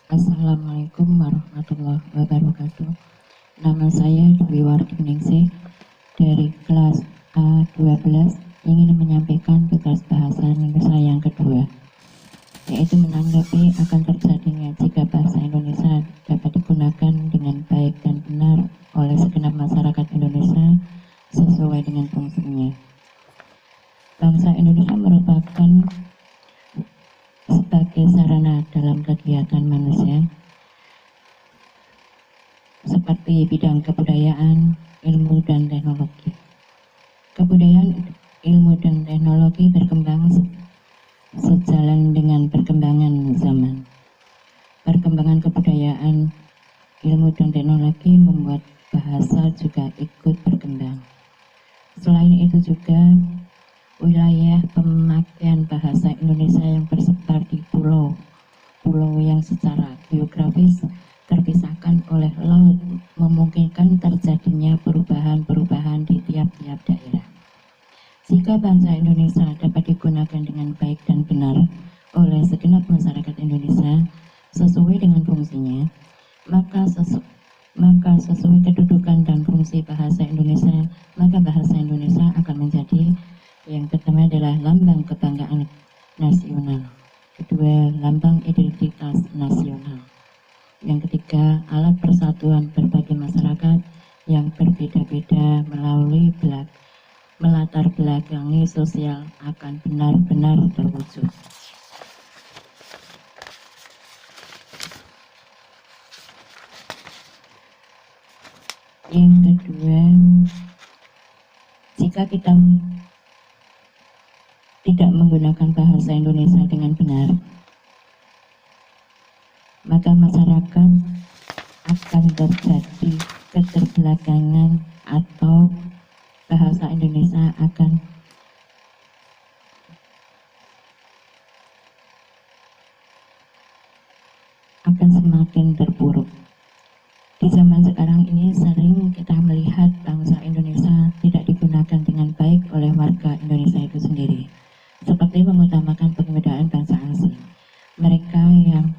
Assalamualaikum warahmatullahi wabarakatuh. Nama saya Dwi Wardiningsih dari kelas A12 ingin menyampaikan tugas bahasa Indonesia yang kedua, yaitu menanggapi akan terjadinya jika bahasa Indonesia dapat digunakan dengan baik dan benar oleh segenap masyarakat Indonesia sesuai dengan fungsinya. Bangsa Indonesia merupakan sebagai sarana dalam kegiatan manusia seperti bidang kebudayaan, ilmu, dan teknologi. Kebudayaan, ilmu, dan teknologi berkembang sejalan dengan perkembangan zaman. Perkembangan kebudayaan, ilmu, dan teknologi membuat bahasa juga ikut berkembang. Selain itu juga wilayah pemakaian bahasa Indonesia yang tersebar di pulau yang secara geografis terpisahkan oleh laut memungkinkan terjadinya perubahan-perubahan di tiap-tiap daerah. Jika bangsa Indonesia dapat digunakan dengan baik dan benar oleh segenap masyarakat Indonesia sesuai dengan fungsinya, maka sesuai kedudukan dan fungsi bahasa Indonesia, maka bahasa Indonesia akan menjadi yang pertama adalah lambang kebanggaan nasional, kedua lambang identitas nasional, yang ketiga alat persatuan berbagai masyarakat yang berbeda-beda melalui melatar belakangi sosial akan benar-benar terwujud. Yang kedua, jika kita tidak menggunakan bahasa Indonesia dengan benar, maka masyarakat akan terjadi keterbelakangan atau bahasa Indonesia akan semakin terpuruk. Di zaman sekarang ini sering kita melihat bangsa Indonesia tidak digunakan dengan baik oleh warga Indonesia itu sendiri, seperti mengutamakan penggunaan bahasa asing. Mereka yang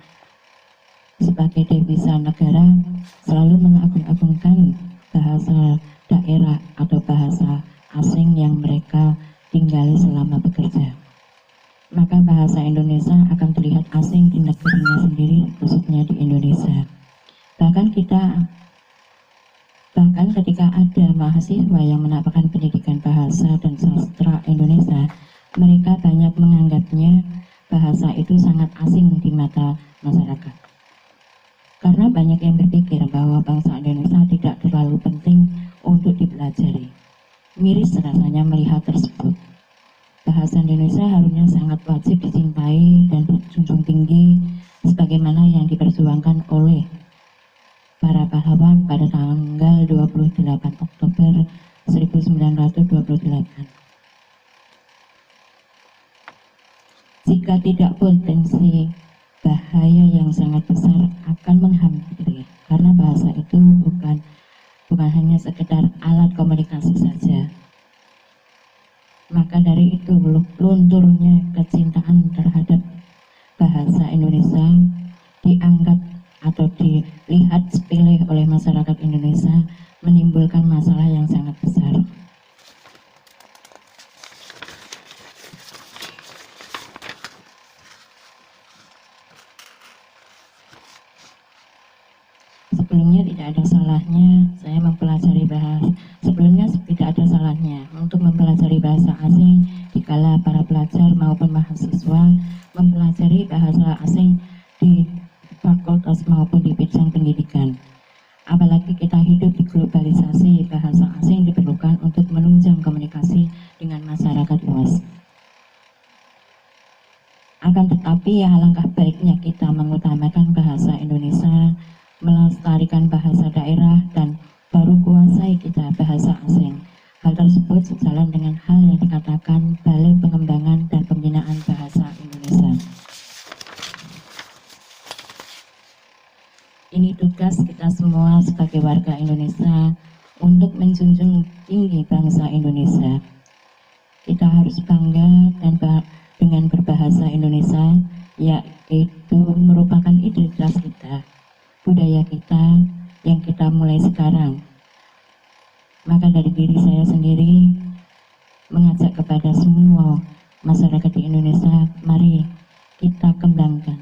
sebagai devisa negara selalu mengagung-agungkan bahasa daerah atau bahasa asing yang mereka tinggali selama bekerja. Maka bahasa Indonesia akan terlihat asing di negerinya sendiri, khususnya di Indonesia. Bahkan ketika ada mahasiswa yang mendapatkan pendidikan bahasa dan sastra Indonesia, mereka banyak menganggapnya bahasa itu sangat asing di mata masyarakat. Karena banyak yang berpikir bahwa bangsa Indonesia tidak terlalu penting untuk dipelajari. Miris rasanya melihat tersebut. Bahasa Indonesia harusnya sangat wajib dicintai dan dijunjung tinggi sebagaimana yang diperjuangkan oleh para pahlawan pada tanggal 28 Oktober 1928. Jika tidak, potensi bahaya yang sangat besar akan menghampiri, karena bahasa itu bukan hanya sekedar alat komunikasi saja. Maka dari itu lunturnya kecintaan terhadap bahasa Indonesia dianggap atau dilihat sepele oleh masyarakat Indonesia menimbulkan masalah yang sangat besar. Sebelumnya tidak ada salahnya saya mempelajari bahasa. Sebelumnya tidak ada salahnya untuk mempelajari bahasa asing dikala para pelajar maupun mahasiswa mempelajari bahasa asing di fakultas maupun di bidang pendidikan. Apalagi kita hidup di globalisasi, bahasa asing diperlukan untuk menunjang komunikasi dengan masyarakat luas. Akan tetapi alangkah baiknya kita mengutamakan bahasa Indonesia, melestarikan bahasa daerah, dan baru kuasai kita bahasa asing. Hal tersebut sejalan dengan hal yang dikatakan Balai Pengembangan dan Pembinaan Bahasa Indonesia. Ini tugas kita semua sebagai warga Indonesia untuk menjunjung tinggi bangsa Indonesia. Kita harus bangga dengan berbahasa Indonesia, yaitu merupakan identitas kita. budaya kita yang kita mulai sekarang. Maka dari diri saya sendiri mengajak kepada semua masyarakat di Indonesia, mari kita kembangkan,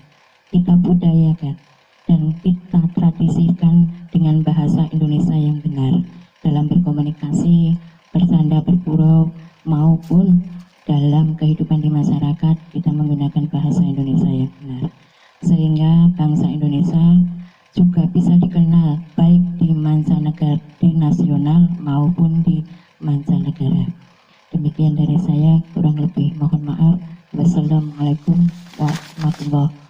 kita budayakan, dan kita tradisikan dengan bahasa Indonesia yang benar dalam berkomunikasi, bersanda, bergurau, maupun dalam kehidupan di masyarakat. Kita menggunakan bahasa Indonesia yang benar, sehingga bangsa Indonesia juga bisa dikenal baik di mancanegara, di nasional maupun di mancanegara. Demikian dari saya, kurang lebih mohon maaf. Wassalamualaikum warahmatullahi wabarakatuh.